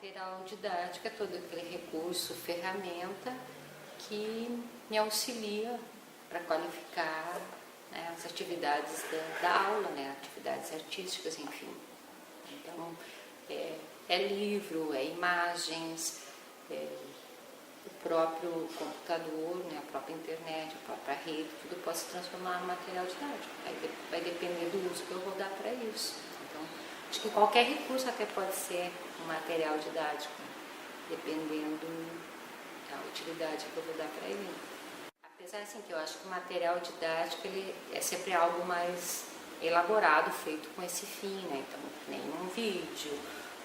Material didático é todo aquele recurso, ferramenta que me auxilia para qualificar, né, as atividades da aula, né, atividades artísticas, enfim. Então, é livro, é imagens, o próprio computador, né, a própria internet, a própria rede, tudo pode se transformar em material didático. Vai depender do uso que eu vou dar para isso. Então, acho que qualquer recurso até pode ser um material didático, dependendo da utilidade que eu vou dar para ele. Apesar assim, que eu acho que o material didático ele é sempre algo mais elaborado, feito com esse fim, né? Então, nem um vídeo,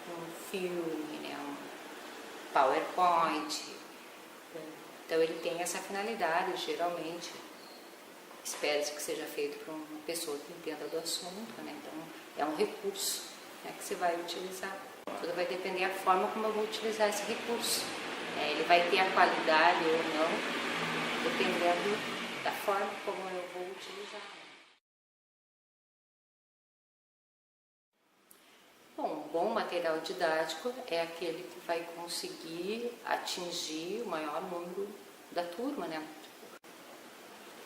um filme, né? Um PowerPoint. Então, ele tem essa finalidade, geralmente, espera-se que seja feito por uma pessoa que entenda do assunto, né? Então, é um recurso, né, que você vai utilizar. Tudo vai depender da forma como eu vou utilizar esse recurso. Ele vai ter a qualidade ou não, dependendo da forma como eu vou utilizar. Bom, um bom material didático é aquele que vai conseguir atingir o maior número da turma, né?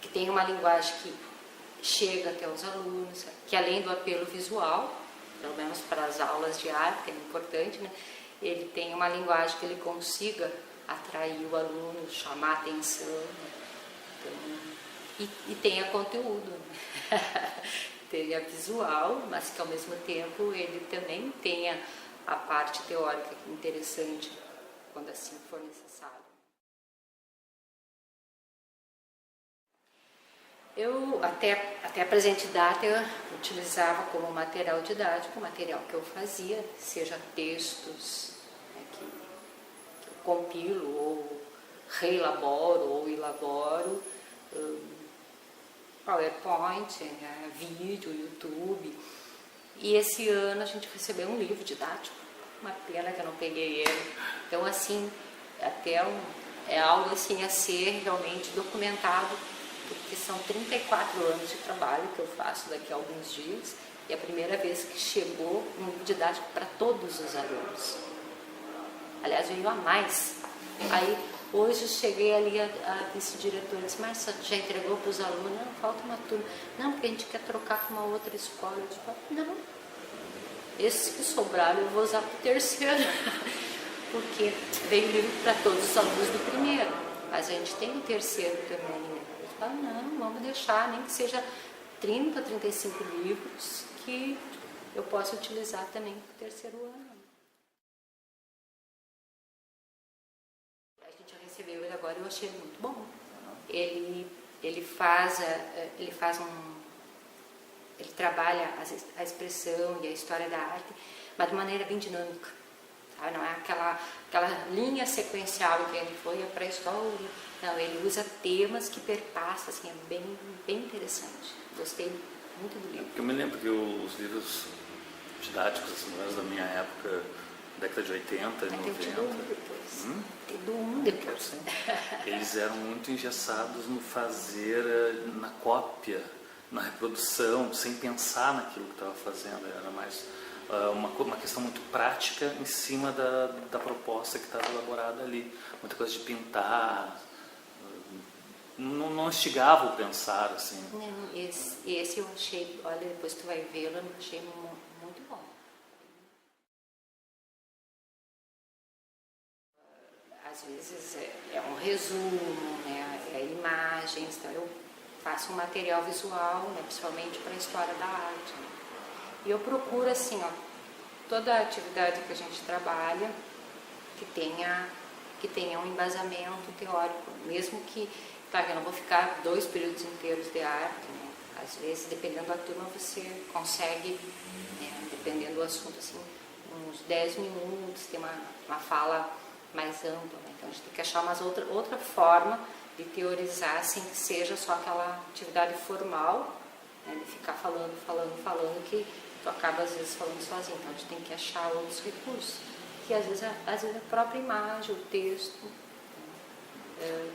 Que tem uma linguagem que chega até os alunos, que além do apelo visual, pelo menos para as aulas de arte, que é importante, né? Ele tem uma linguagem que ele consiga atrair o aluno, chamar a atenção, né? Então, e tenha conteúdo, né? Tenha visual, mas que ao mesmo tempo ele também tenha a parte teórica interessante, quando assim for necessário. Eu, até a presente data, eu utilizava como material didático o material que eu fazia, seja textos, né, que eu compilo, ou reelaboro, ou elaboro, PowerPoint, né, vídeo, YouTube. E esse ano a gente recebeu um livro didático, uma pena que eu não peguei ele. Então, assim, até é algo assim a ser realmente documentado, porque são 34 anos de trabalho que eu faço daqui a alguns dias, e é a primeira vez que chegou um livro didático para todos os alunos. Aliás, veio a mais. Aí, hoje eu cheguei ali, a vice-diretora disse: Marcia, já entregou para os alunos? Não, falta uma turma. Não, porque a gente quer trocar com uma outra escola. Eu disse: não, esses que sobraram eu vou usar para o terceiro, porque veio livro para todos os alunos do primeiro, mas a gente tem o terceiro também, né? Não, vamos deixar, nem que seja 30, 35 livros que eu possa utilizar também para o terceiro ano. A gente já recebeu ele agora e eu achei muito bom. Ele trabalha a expressão e a história da arte, mas de maneira bem dinâmica. Sabe? Não é aquela linha sequencial que ele foi para a história. Não, ele usa temas que perpassam, assim, é bem interessante. Gostei muito do livro. Eu me lembro que os livros didáticos, assim, da minha época, década de 80 e 90... Tem do 1 depois. Sim. Eles eram muito engessados no fazer, na cópia, na reprodução, sem pensar naquilo que estava fazendo. Era mais uma questão muito prática em cima da proposta que estava elaborada ali. Muita coisa de pintar, não instigava o pensar, assim. Não, esse eu achei, olha, depois tu vai vê-lo, eu achei muito bom. Às vezes é um resumo, né, é imagens, então eu faço um material visual, né, principalmente para a história da arte. Né? E eu procuro, assim, ó, toda a atividade que a gente trabalha que tenha um embasamento teórico, mesmo que, tá, eu não vou ficar 2 períodos inteiros de arte, né? Às vezes, dependendo da turma, você consegue, né, dependendo do assunto, assim, uns 10 minutos, ter uma fala mais ampla, né? Então a gente tem que achar outra forma de teorizar sem que seja só aquela atividade formal, né, de ficar falando, que tu acaba às vezes falando sozinho. Então a gente tem que achar outros recursos, que às vezes a própria imagem, o texto.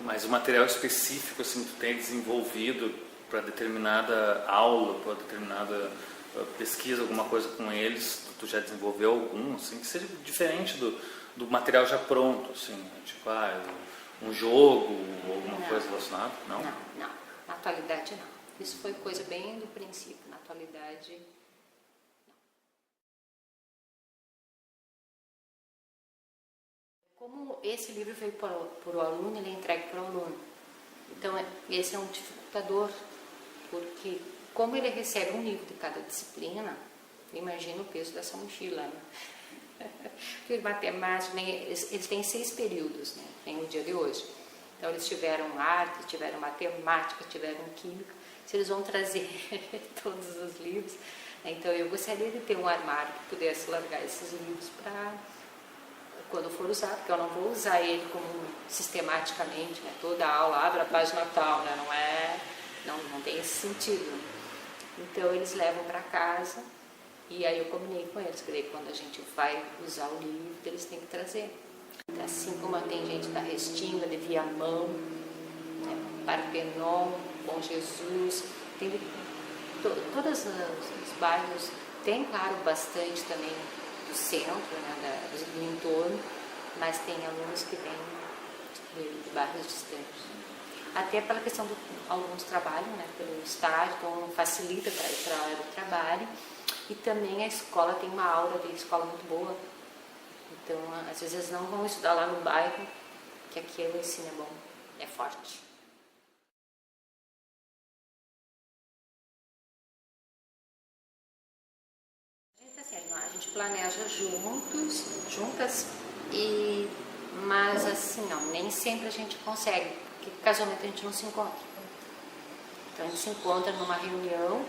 Mas o material específico, assim, que tu tem desenvolvido para determinada aula, para determinada pesquisa, alguma coisa com eles, tu já desenvolveu algum, assim, que seja diferente do material já pronto, assim, tipo, um jogo ou alguma Não. coisa relacionada? Não? Não. Na atualidade, não. Isso foi coisa bem do princípio. Na atualidade, não. Como esse livro veio para o aluno, ele é entregue para o aluno. Então, esse é um dificultador, porque como ele recebe um livro de cada disciplina, imagina o peso dessa mochila, né? Porque matemática, eles têm 6 períodos, né? Tem o dia de hoje. Então, eles tiveram arte, tiveram matemática, tiveram química. Se eles vão trazer todos os livros, né? Então, eu gostaria de ter um armário que pudesse largar esses livros para quando for usar, porque eu não vou usar ele como sistematicamente, né? Toda aula abre a página tal, né? Não tem esse sentido. Então, eles levam para casa. E aí eu combinei com eles, que quando a gente vai usar o livro, eles têm que trazer. Assim como tem gente da Restinga, de Viamão, né, Parpenon, Bom Jesus, tem todos os bairros, tem, claro, bastante também do centro, né, do entorno, mas tem alunos que vêm de bairros distantes. Até pela questão de alguns trabalham, né, pelo estágio, então facilita para ir para a hora do trabalho. E também a escola tem uma aula de escola muito boa. Então, às vezes eles não vão estudar lá no bairro, que aqui o ensino é bom, é forte. A gente planeja juntas, mas assim, nem sempre a gente consegue, porque casualmente a gente não se encontra. Então a gente se encontra numa reunião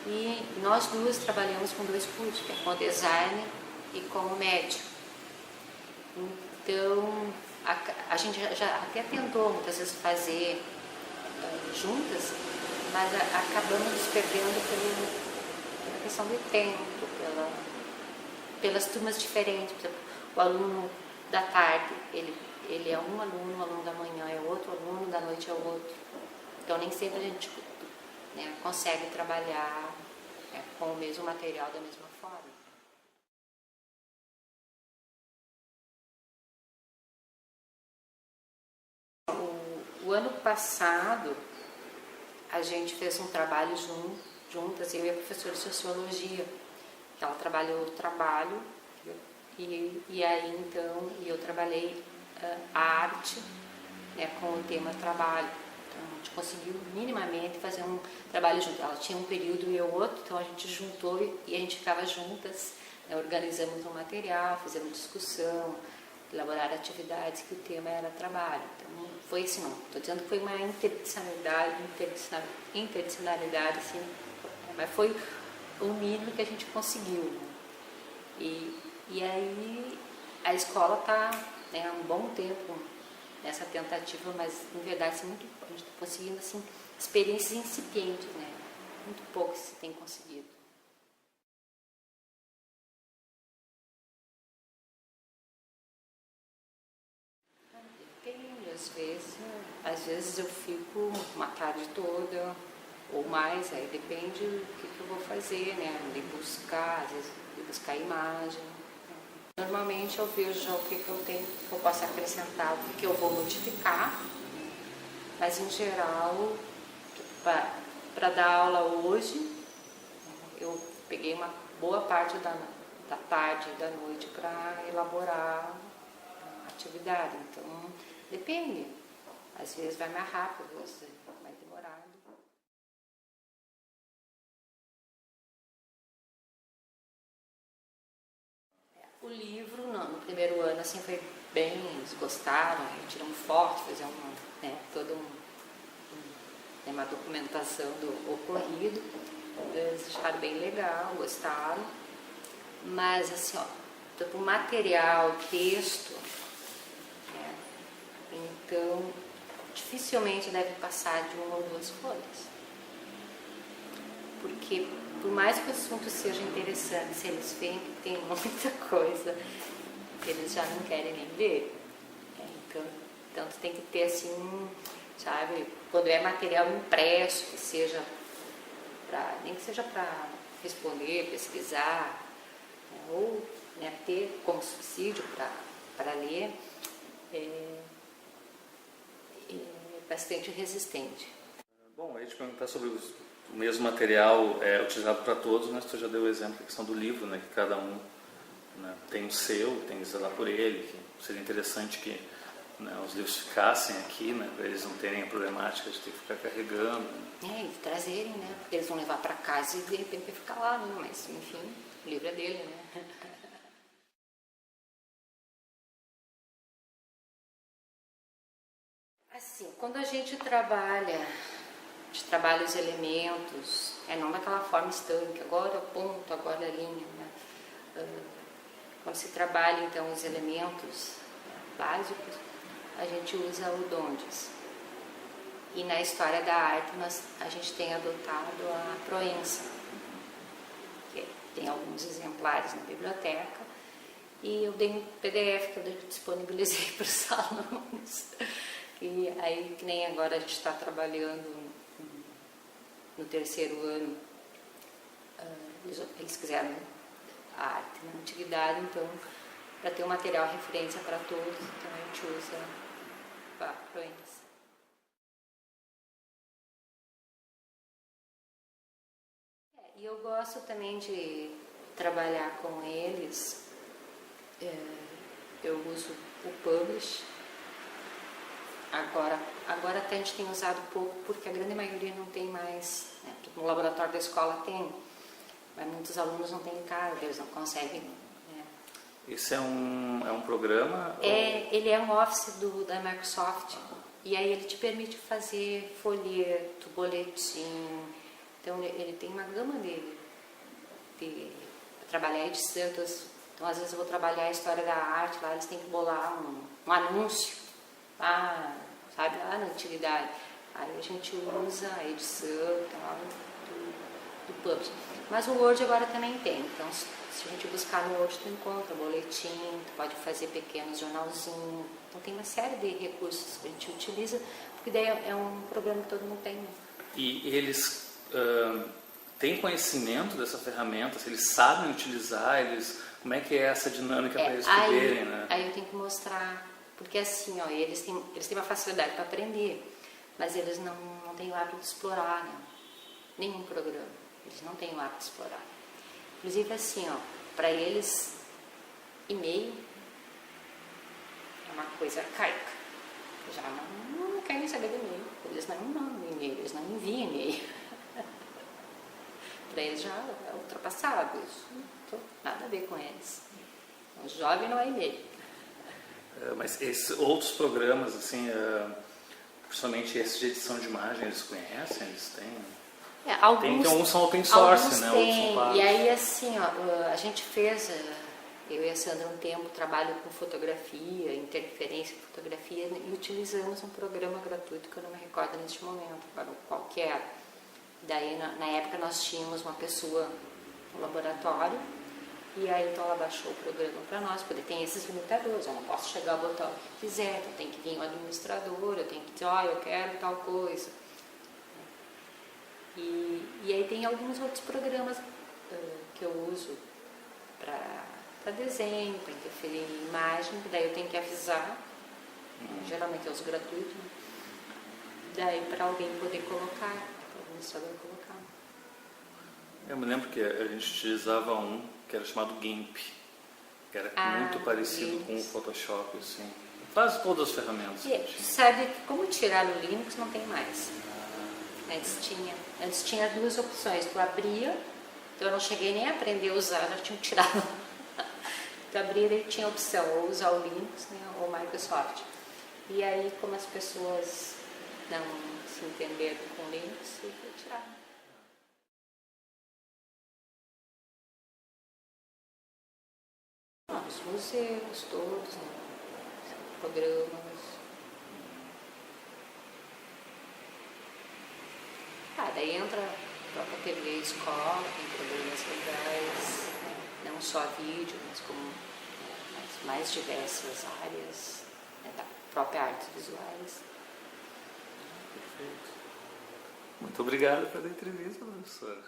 e nós duas trabalhamos com 2 cursos, que é com o design e com o médio. Então a gente já até tentou muitas vezes fazer juntas, mas acabamos nos perdendo pela questão de tempo, pelas turmas diferentes. Por exemplo, o aluno da tarde, ele é um aluno, o aluno da manhã é outro, o aluno da noite é outro. Então nem sempre a gente, né, consegue trabalhar com o mesmo material da mesma forma. O ano passado a gente fez um trabalho juntas, eu e a professora de Sociologia. Ela trabalhou o trabalho e aí então eu trabalhei a arte, né, com o tema trabalho. Então a gente conseguiu minimamente fazer um trabalho junto. Ela tinha um período e eu outro, então a gente juntou e a gente ficava juntas, né, organizamos um material, fizemos discussão, elaborar atividades que o tema era trabalho. Então foi assim, não estou dizendo que foi uma interdisciplinaridade assim, mas foi o mínimo que a gente conseguiu, né? E aí a escola está, né, há um bom tempo nessa tentativa, mas em verdade assim, a gente está conseguindo assim, experiências incipientes, né? Muito pouco se tem conseguido. Depende, às vezes eu fico uma tarde toda ou mais, aí depende do que eu vou fazer, né? De buscar, às vezes de buscar imagem. Normalmente eu vejo já o que eu tenho, que eu posso acrescentar, o que eu vou modificar, mas em geral, para dar aula hoje, eu peguei uma boa parte da tarde e da noite para elaborar a atividade. Então, depende. Às vezes vai mais rápido, às vezes mais demorado. O livro, no primeiro ano, assim, foi bem, eles gostaram, tiramos fotos, fizemos toda uma documentação do ocorrido. Eles acharam bem legal, gostaram. Mas, assim, o material, texto, né, então, dificilmente deve passar de 1 ou 2 folhas. Porque, por mais que o assunto seja interessante, se eles veem que tem muita coisa, eles já não querem nem ver. Então tem que ter assim, sabe, quando é material impresso, que seja nem que seja para responder, pesquisar, né, ou, né, ter como subsídio para para ler, é bastante resistente. Bom, eu ia te perguntar sobre o mesmo material utilizado para todos, mas tu já deu o exemplo da questão do livro, né, que cada um, né, tem o seu, tem que zelar por ele, que seria interessante que, né, os livros ficassem aqui, né, para eles não terem a problemática de ter que ficar carregando. E trazerem, né, porque eles vão levar para casa e de repente vai ficar lá, né, mas enfim, o livro é dele, né. Assim, quando a gente trabalha os elementos, não daquela forma estanque, agora é o ponto, agora é a linha, né? Quando se trabalha então os elementos básicos, a gente usa o Dondes. E na história da arte a gente tem adotado a Proença, que tem alguns exemplares na biblioteca, e eu dei um PDF que eu disponibilizei para os alunos. E aí, que nem agora a gente está trabalhando no terceiro ano, eles quiseram a arte na antiguidade, então, para ter um material referência para todos, então a gente usa a Proença. E eu gosto também de trabalhar com eles, eu uso o Publish. Agora até a gente tem usado pouco, porque a grande maioria não tem mais, né? No laboratório da escola tem, mas muitos alunos não têm em casa, eles não conseguem. Né? Esse é um programa? Ele é um Office da Microsoft, e aí ele te permite fazer folheto, boletim, então ele tem uma gama de trabalhar a edição, então às vezes eu vou trabalhar a história da arte, lá eles têm que bolar um anúncio, sabe, lá na antiguidade. Aí a gente usa a edição do Publish. Mas o Word agora também tem. Então, se a gente buscar no Word, tu encontra boletim, tu pode fazer pequenos jornalzinhos. Então, tem uma série de recursos que a gente utiliza, porque daí é um programa que todo mundo tem. Né? E eles têm conhecimento dessa ferramenta? Se eles sabem utilizar, como é que é essa dinâmica para eles poderem, né? Aí eu tenho que mostrar. Porque assim, eles têm uma facilidade para aprender, mas eles não têm o hábito de explorar, né? Nenhum programa, eles não têm o hábito de explorar. Inclusive assim, para eles, e-mail é uma coisa arcaica. Já não querem saber do e-mail, eles não mandam e-mail, eles não enviam e-mail. Para eles já é ultrapassado, isso não tem nada a ver com eles. O jovem não é e-mail. Mas esses outros programas, assim, principalmente esses de edição de imagem, eles conhecem? Eles têm? Alguns são open source, né? Tem. Outros são pagos. E aí, assim, a gente fez, eu e a Sandra, um tempo, trabalho com fotografia, interferência em fotografia, e utilizamos um programa gratuito que eu não me recordo neste momento, agora qual que era. Daí, na época, nós tínhamos uma pessoa no laboratório, e aí então ela baixou o programa para nós, porque tem esses limitadores, eu não posso chegar a botar o que quiser, então tem que vir o administrador, eu tenho que dizer, eu quero tal coisa. E aí tem alguns outros programas que eu uso para desenho, para interferir em imagem, que daí eu tenho que avisar, geralmente é os gratuitos, né? Daí para alguém poder colocar, para o administrador colocar. Eu me lembro que a gente utilizava um que era chamado GIMP, que era muito parecido com o Photoshop, assim. Quase todas as ferramentas. Sabe que como tirar o Linux não tem mais. Antes tinha duas opções, tu abria, então eu não cheguei nem a aprender a usar, já tinha tirado. Tu abria e tinha a opção, ou usar o Linux, né, ou o Microsoft. E aí, como as pessoas não se entenderam com o Linux, eu tirava. Os museus todos, né? Programas. Daí entra a própria TV Escola, tem programas legais, né? Não só vídeo, mas como as mais diversas áreas, né? Da própria artes visuais. Perfeito. Muito obrigado pela entrevista, professora.